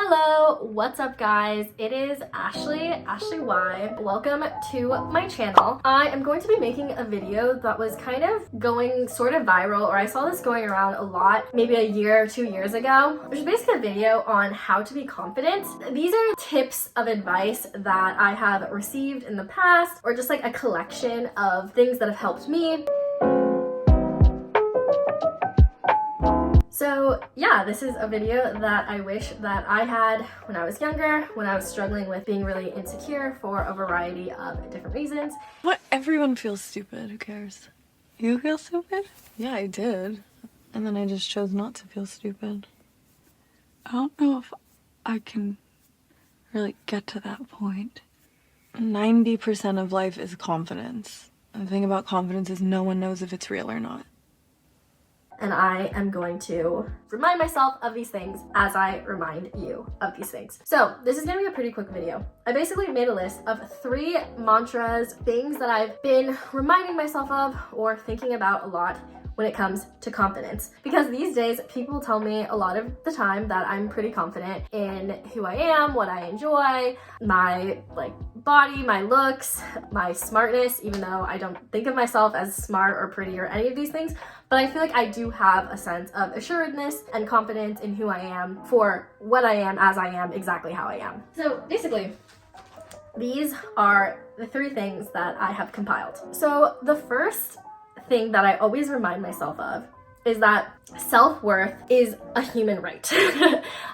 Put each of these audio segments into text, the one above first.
Hello, what's up guys? It is Ashley Y. Welcome to my channel. I am going to be making a video that was kind of going sort of viral, or I saw this going around a lot maybe a year or 2 years ago, which is basically a video on how to be confident. These are tips of advice that I have received in the past, or just like a collection of things that have helped me. So yeah, this is a video that I wish that I had when I was younger, when I was struggling with being really insecure for a variety of different reasons. What? Everyone feels stupid. Who cares? You feel stupid? Yeah, I did. And then I just chose not to feel stupid. I don't know if I can really get to that point. 90% of life is confidence. The thing about confidence is no one knows if it's real or not. And I am going to remind myself of these things as I remind you of these things. So this is gonna be a pretty quick video. I basically made a list of 3 mantras, things that I've been reminding myself of or thinking about a lot when it comes to confidence. Because these days, people tell me a lot of the time that I'm pretty confident in who I am, what I enjoy, my body, my looks, my smartness, even though I don't think of myself as smart or pretty or any of these things. But I feel like I do have a sense of assuredness and confidence in who I am for what I am, as I am, exactly how I am. So basically, these are the 3 things that I have compiled. So the first thing that I always remind myself of is that self-worth is a human right.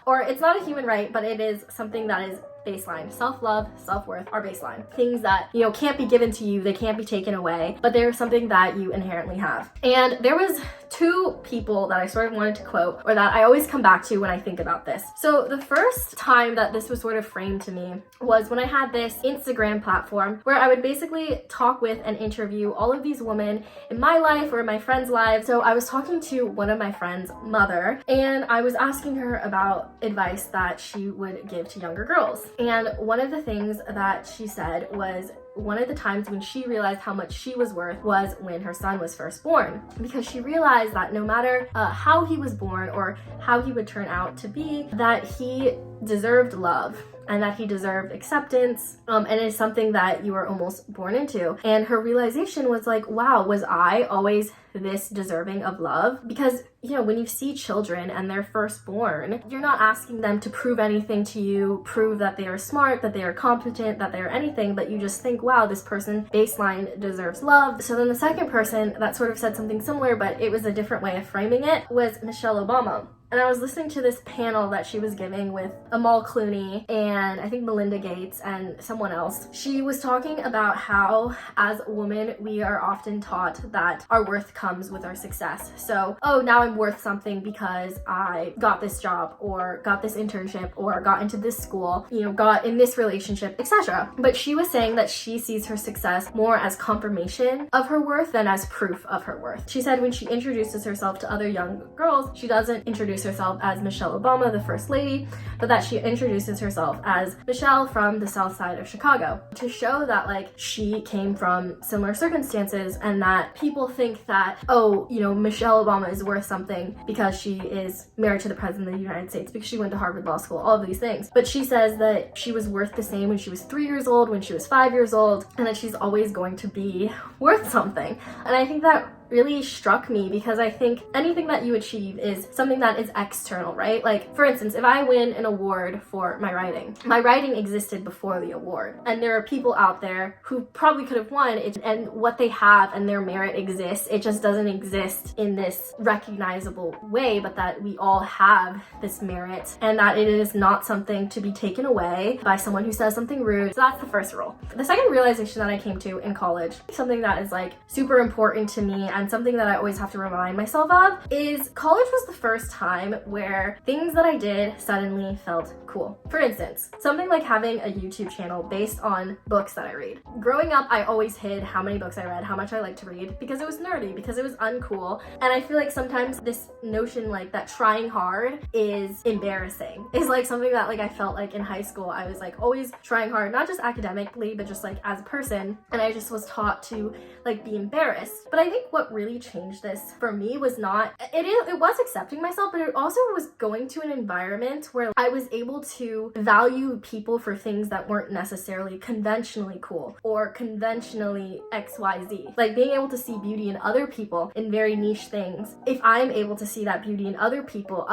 Or it's not a human right, but it is something that is baseline. Self-love, self-worth are baseline. Things that, can't be given to you, they can't be taken away, but they're something that you inherently have. And there was 2 people that I sort of wanted to quote, or that I always come back to when I think about this. So the first time that this was sort of framed to me was when I had this Instagram platform where I would basically talk with and interview all of these women in my life or in my friends' lives. So I was talking to one of my friends' mother, and I was asking her about advice that she would give to younger girls. And one of the things that she said was one of the times when she realized how much she was worth was when her son was first born, because she realized that no matter how he was born or how he would turn out to be, that he deserved love and that he deserved acceptance, and it's something that you are almost born into. And her realization was like, wow, was I always this deserving of love? Because when you see children and they're first born, you're not asking them to prove anything to you, prove that they are smart, that they are competent, that they are anything, but you just think, wow, this person baseline deserves love. So then the second person that sort of said something similar, but it was a different way of framing it, was Michelle Obama. And I was listening to this panel that she was giving with Amal Clooney and I think Melinda Gates and someone else. She was talking about how as a woman, we are often taught that our worth comes with our success. So, oh, now I'm worth something because I got this job or got this internship or got into this school, got in this relationship, etc. But she was saying that she sees her success more as confirmation of her worth than as proof of her worth. She said when she introduces herself to other young girls, she doesn't introduce herself as Michelle Obama, the first lady, but that she introduces herself as Michelle from the south side of Chicago, to show that she came from similar circumstances and that people think that, oh, Michelle Obama is worth something because she is married to the president of the United States, because she went to Harvard Law School, all of these things. But she says that she was worth the same when she was 3 years old, when she was 5 years old, and that she's always going to be worth something. And I think that really struck me, because I think anything that you achieve is something that is external, right? Like, for instance, if I win an award for my writing existed before the award. And there are people out there who probably could have won it, and what they have and their merit exists. It just doesn't exist in this recognizable way, but that we all have this merit and that it is not something to be taken away by someone who says something rude. So that's the first rule. The second realization that I came to in college, something that is super important to me and something that I always have to remind myself of, is college was the first time where things that I did suddenly felt cool. For instance, something like having a YouTube channel based on books that I read. Growing up, I always hid how many books I read, how much I liked to read, because it was nerdy, because it was uncool. And I feel like sometimes this notion that trying hard is embarrassing is something that I felt in high school. I was always trying hard, not just academically, but just as a person. And I just was taught to be embarrassed. But I think what what really changed this for me was not, it was accepting myself, but it also was going to an environment where I was able to value people for things that weren't necessarily conventionally cool or conventionally XYZ. Like being able to see beauty in other people in very niche things. If I'm able to see that beauty in other people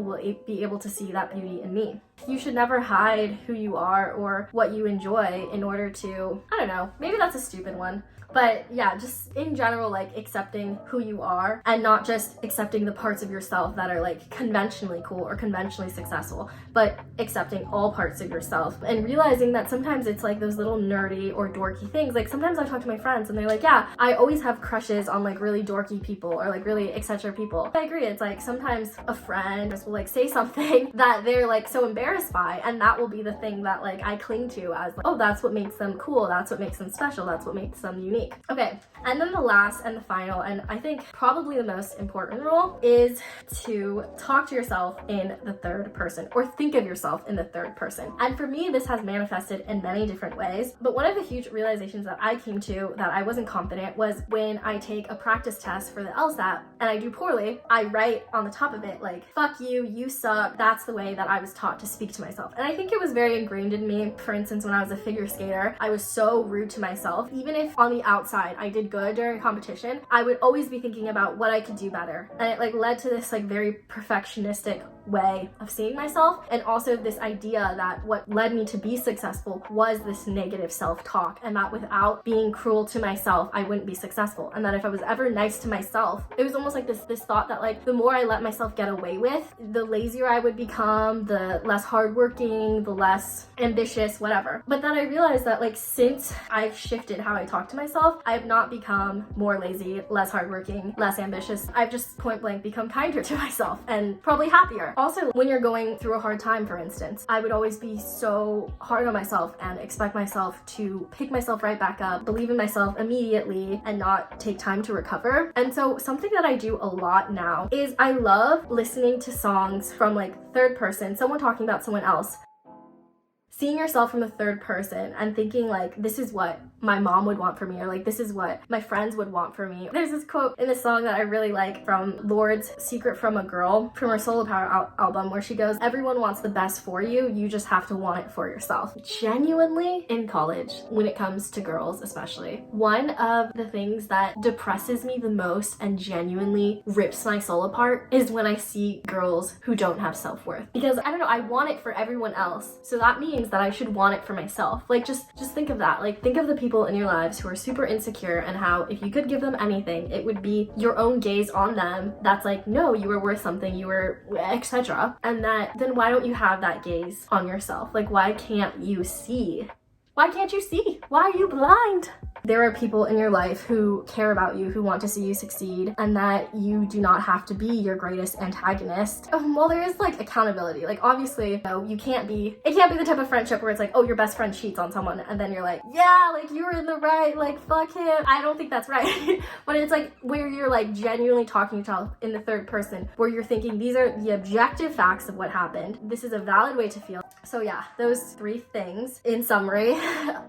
will be able to see that beauty in me. You should never hide who you are or what you enjoy in order to, I don't know, maybe that's a stupid one. But yeah, just in general, like accepting who you are and not just accepting the parts of yourself that are like conventionally cool or conventionally successful, but accepting all parts of yourself and realizing that sometimes it's like those little nerdy or dorky things. Like sometimes I talk to my friends and they're like, yeah, I always have crushes on like really dorky people or like really etc. people. I agree. It's like sometimes a friend just will like say something that they're like so embarrassed by, and that will be the thing that like I cling to as like, oh, that's what makes them cool. That's what makes them special. That's what makes them unique. Okay, and then the last and the final, and I think probably the most important rule, is to talk to yourself in the third person or think of yourself in the third person. And for me, this has manifested in many different ways, but one of the huge realizations that I came to that I wasn't confident was when I take a practice test for the LSAT and I do poorly, I write on the top of it like, fuck you, you suck. That's the way that I was taught to speak to myself. And I think it was very ingrained in me. For instance, when I was a figure skater, I was so rude to myself. Even if on the outside I did good during competition, I would always be thinking about what I could do better. And it like led to this like very perfectionistic way of seeing myself, and also this idea that what led me to be successful was this negative self-talk, and that without being cruel to myself I wouldn't be successful, and that if I was ever nice to myself, it was almost like this thought that like the more I let myself get away with, the lazier I would become, the less hardworking, the less ambitious, whatever. But then I realized that like since I've shifted how I talk to myself, I have not become more lazy, less hardworking, less ambitious. I've just point blank become kinder to myself and probably happier. Also, when you're going through a hard time, for instance, I would always be so hard on myself and expect myself to pick myself right back up, believe in myself immediately, and not take time to recover. And so something that I do a lot now is I love listening to songs from like third person, someone talking about someone else. Seeing yourself from the third person and thinking like, this is what my mom would want for me, or like this is what my friends would want for me. There's this quote in this song that I really like from Lord's Secret from a Girl from her Solar Power album, where she goes, everyone wants the best for you, you just have to want it for yourself. Genuinely, in college, when it comes to girls especially, one of the things that depresses me the most and genuinely rips my soul apart is when I see girls who don't have self-worth. Because I don't know, I want it for everyone else, so that means that I should want it for myself. Like just think of that. Like think of the people in your lives who are super insecure, and how if you could give them anything, it would be your own gaze on them that's like, no, you were worth something, you were etc. And then why don't you have that gaze on yourself? Like why can't you see? Why can't you see? Why are you blind? There are people in your life who care about you, who want to see you succeed, and that you do not have to be your greatest antagonist. Well, there is like accountability. Like obviously, it can't be the type of friendship where it's like, oh, your best friend cheats on someone and then you're like, yeah, like you were in the right, like fuck him. I don't think that's right. But it's like where you're like genuinely talking to yourself in the third person, where you're thinking these are the objective facts of what happened. This is a valid way to feel. So yeah, those 3 things in summary: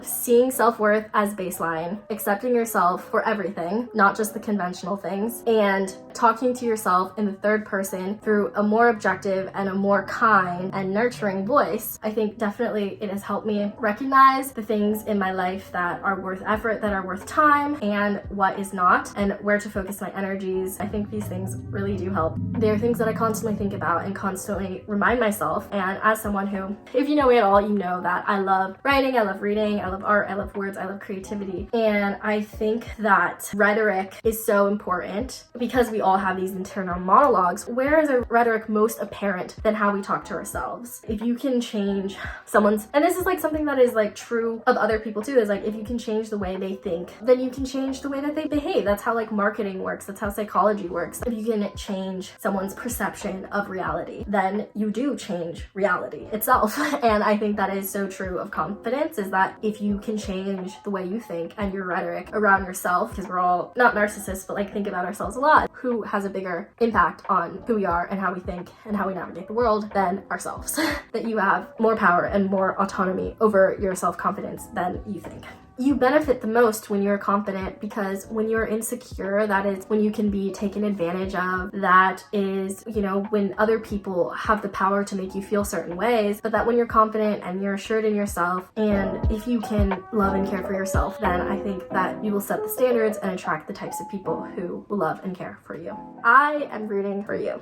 seeing self-worth as baseline, accepting yourself for everything, not just the conventional things, and talking to yourself in the third person through a more objective and a more kind and nurturing voice. I think definitely it has helped me recognize the things in my life that are worth effort, that are worth time, and what is not, and where to focus my energies. I think these things really do help. They're things that I constantly think about and constantly remind myself. And as someone who, if you know me at all, you know that I love writing, I love reading, I love art, I love words, I love creativity. And I think that rhetoric is so important because we all have these internal monologues. Where is our rhetoric most apparent than how we talk to ourselves? If you can change someone's, and this is like something that is like true of other people too, is like if you can change the way they think, then you can change the way that they behave. That's how like marketing works. That's how psychology works. If you can change someone's perception of reality, then you do change reality itself. And I think that is so true of confidence, is that if you can change the way you think and your rhetoric around yourself, because we're all not narcissists, but like think about ourselves a lot, who has a bigger impact on who we are and how we think and how we navigate the world than ourselves. That you have more power and more autonomy over your self-confidence than you think. you benefit the most when you're confident, because when you're insecure, that is when you can be taken advantage of. That is, you know, when other people have the power to make you feel certain ways. But that when you're confident and you're assured in yourself, and if you can love and care for yourself, then I think that you will set the standards and attract the types of people who will love and care for you. I am rooting for you.